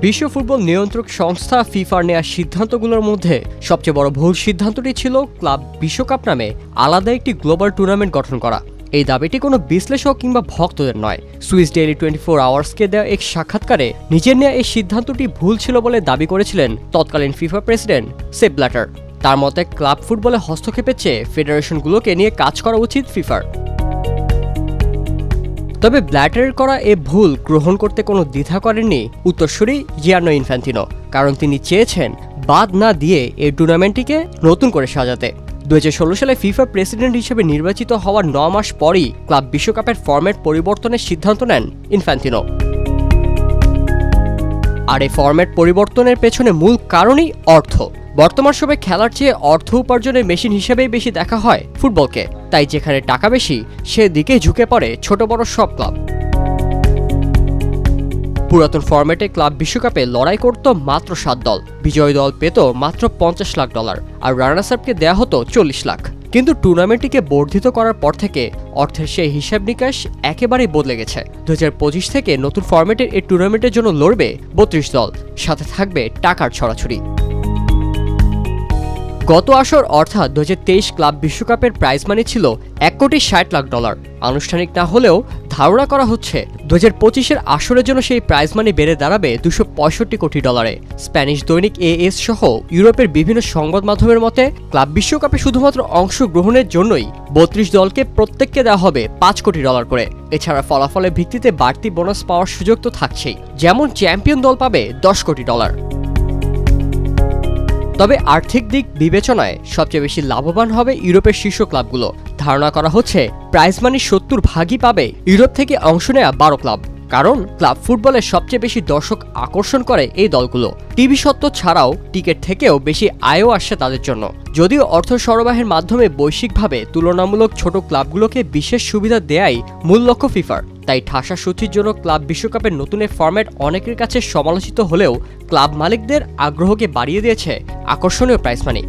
বিশ্ব ফুটবল নিয়ন্ত্রক সংস্থা ফিফার নেওয়া সিদ্ধান্তগুলোর মধ্যে সবচেয়ে বড় ভুল সিদ্ধান্তটি ছিল ক্লাব বিশ্বকাপ নামে আলাদা একটি গ্লোবাল টুর্নামেন্ট গঠন করা। এই দাবিটি কোনো বিশ্লেষক কিংবা ভক্তদের নয়। সুইস ডেইলি 24 আওয়ার্সকে দেওয়া এক সাক্ষাৎকারে নিজের নেওয়া এই সিদ্ধান্তটি ভুল ছিল বলে দাবি করেছিলেন তৎকালীন ফিফা প্রেসিডেন্ট সেপ ব্ল্যাটার। তার মতে ক্লাব ফুটবলে হস্তক্ষেপের চেয়ে ফেডারেশনগুলোকে নিয়ে কাজ করা উচিত ফিফার। তবে ব্ল্যাটারের করা এ ভুল গ্রহণ করতে কোনো দ্বিধা করেননি উত্তরসূরি জিয়ানো ইনফ্যান্তিনো, কারণ তিনি চেয়েছেন বাদ না দিয়ে এই টুর্নামেন্টটিকে নতুন করে সাজাতে। 2016 সালে ফিফা প্রেসিডেন্ট হিসেবে নির্বাচিত হওয়ার 9 মাস পরই ক্লাব বিশ্বকাপের ফরম্যাট পরিবর্তনের সিদ্ধান্ত নেন ইনফ্যান্তিনো। আর এই ফরম্যাট পরিবর্তনের পেছনে মূল কারণই অর্থ। বর্তমান সময়ে খেলার চেয়ে অর্থ উপার্জনের মেশিন হিসেবেই বেশি দেখা হয় ফুটবলকে, তাই যেখানে টাকা বেশি সেদিকে ঝুঁকে পড়ে ছোট বড় সব ক্লাব। পুরাতন ফরম্যাটে ক্লাব বিশ্বকাপে লড়াই করত মাত্র 7 দল, বিজয়ী দল পেত মাত্র $50 লাখ, আর রানার্স আপকে দেয়া হতো 40 লাখ। কিন্তু টুর্নামেন্টটিকে বর্ধিত করার পর থেকে অর্থের সেই হিসাব নিকাশ একেবারেই বদলে গেছে। 2025 থেকে নতুন ফরম্যাটের এই টুর্নামেন্টের জন্য লড়বে 32 দল, সাথে থাকবে টাকার ছড়াছড়ি। গত আসর অর্থাৎ 2023 ক্লাব বিশ্বকাপের প্রাইজ মানি ছিল $1.60 লাখ। আনুষ্ঠানিক না হলেও ধারণা করা হচ্ছে 2025-এর আসরের জন্য সেই প্রাইজ মানি বেড়ে দাঁড়াবে $265 কোটি। স্প্যানিশ দৈনিক AS সহ ইউরোপের বিভিন্ন সংবাদ মাধ্যমের মতে ক্লাব বিশ্বকাপে শুধুমাত্র অংশগ্রহণের জন্যই 32 দলকে প্রত্যেককে দেওয়া হবে $5 কোটি করে। এছাড়া ফলাফলের ভিত্তিতে বাড়তি বোনাস পাওয়ার সুযোগ তো থাকছেই, যেমন চ্যাম্পিয়ন দল পাবে $10 কোটি। তবে আর্থিক দিক বিবেচনায় সবচেয়ে বেশি লাভবান হবে ইউরোপের শীর্ষ ক্লাবগুলো। ধারণা করা হচ্ছে প্রাইজ মানি 70% পাবে ইউরোপ থেকে অংশ নেওয়া 12 ক্লাব, কারণ ক্লাব ফুটবলের সবচেয়ে বেশি দর্শক আকর্ষণ করে এই দলগুলো। টিভি সত্ত্ব ছাড়াও টিকিট থেকেও বেশি আয়ও আসছে তাদের জন্য। যদিও অর্থ সরবরাহের মাধ্যমে বৈশ্বিকভাবে তুলনামূলক ছোট ক্লাবগুলোকে বিশেষ সুবিধা দেয়াই মূল লক্ষ্য ফিফার, তাই ঠাসা সূচির জন্য ক্লাব বিশ্বকাপের নতুন ফরম্যাট অনেকের কাছে সমালোচিত হলেও ক্লাব মালিকদের আগ্রহকে বাড়িয়ে দিয়েছে আকর্ষণীয় প্রাইজ মানি।